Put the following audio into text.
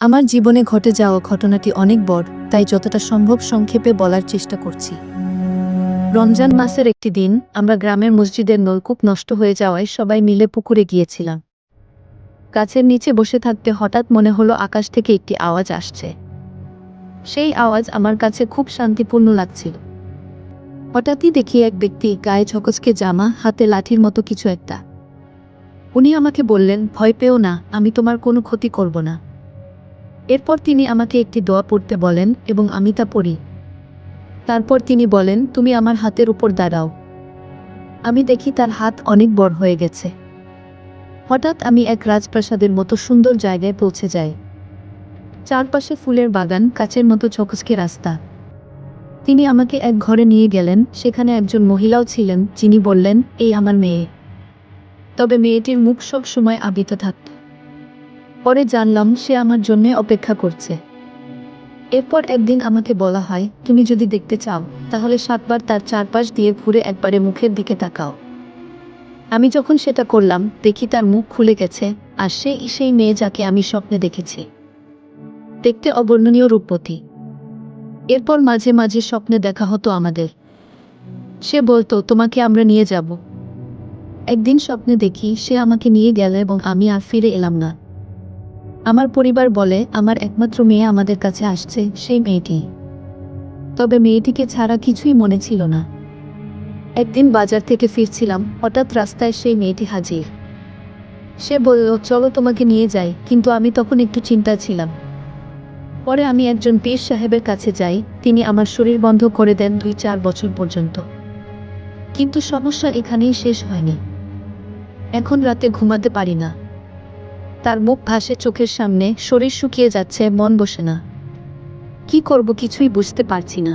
আমার জীবনে ঘটে যাওয়া ঘটনাটি অনেক বড়, তাই যতটা সম্ভব সংক্ষেপে বলার চেষ্টা করছি। রমজান মাসের একটি দিন আমরা গ্রামের মসজিদের নলকূপ নষ্ট হয়ে যাওয়ায় সবাই মিলে পুকুরে গিয়েছিলাম। গাছের নিচে বসে থাকতে হঠাৎ মনে হলো আকাশ থেকে একটি আওয়াজ আসছে। সেই আওয়াজ আমার কাছে খুব শান্তিপূর্ণ লাগছিল। হঠাৎই দেখি এক ব্যক্তি, গায়ে ঝকঝকে জামা, হাতে লাঠির মতো কিছু একটা। উনি আমাকে বললেন, ভয় পেও না, আমি তোমার কোনো ক্ষতি করব না। এরপর তিনি আমাকে একটি দোয়া পড়তে বলেন এবং আমি তা পড়ি। তারপর তিনি বলেন, তুমি আমার হাতের উপর দাঁড়াও। আমি দেখি তার হাত অনেক বড় হয়ে গেছে। হঠাৎ আমি এক রাজপ্রাসাদের মতো সুন্দর জায়গায় পৌঁছে যাই। চারপাশে ফুলের বাগান, কাচের মতো ঝকঝকে রাস্তা। তিনি আমাকে এক ঘরে নিয়ে গেলেন। সেখানে একজন মহিলাও ছিলেন, যিনি বললেন, এই আমার মেয়ে। তবে মেয়েটির মুখ সব সময় আবৃত থাকত। পরে জানলাম সে আমার জন্য অপেক্ষা করছে। এরপর একদিন আমাকে বলা হয়, তুমি যদি দেখতে চাও তাহলে 7 বার তার চারপাশ দিয়ে ঘুরে একবারে মুখের দিকে তাকাও। আমি যখন সেটা করলাম, দেখি তার মুখ খুলে গেছে, আর সেই মেয়ে যাকে আমি স্বপ্নে দেখেছি। দেখতে অবর্ণনীয় রূপবতী। এরপর মাঝে মাঝে স্বপ্নে দেখা হতো আমাদের। সে বলতো, তোমাকে আমরা নিয়ে যাব। একদিন স্বপ্নে দেখি সে আমাকে নিয়ে গেল এবং আমি আর ফিরে এলাম না। আমার পরিবার বলে, আমার একমাত্র মেয়ে আমাদের কাছে আসছে, সেই মেয়েটি। তবে মেয়েটিকে ছাড়া কিছুই মনে ছিল না। একদিন বাজার থেকে ফিরছিলাম, হঠাৎ রাস্তায় সেই মেয়েটি হাজির। সে বলল, চলো তোমাকে নিয়ে যাই, কিন্তু আমি তখন একটু চিন্তায় ছিলাম। পরে আমি একজন পীর সাহেবের কাছে যাই, তিনি আমার শরীর বন্ধ করে দেন 2-4 বছর পর্যন্ত। কিন্তু সমস্যা এখানেই শেষ হয়নি। এখন রাতে ঘুমাতে পারি না। তার মুখ ভাসে চোখের সামনে, শরীর শুকিয়ে যাচ্ছে, মন বসে না। কি করব কিছুই বুঝতে পারছি না।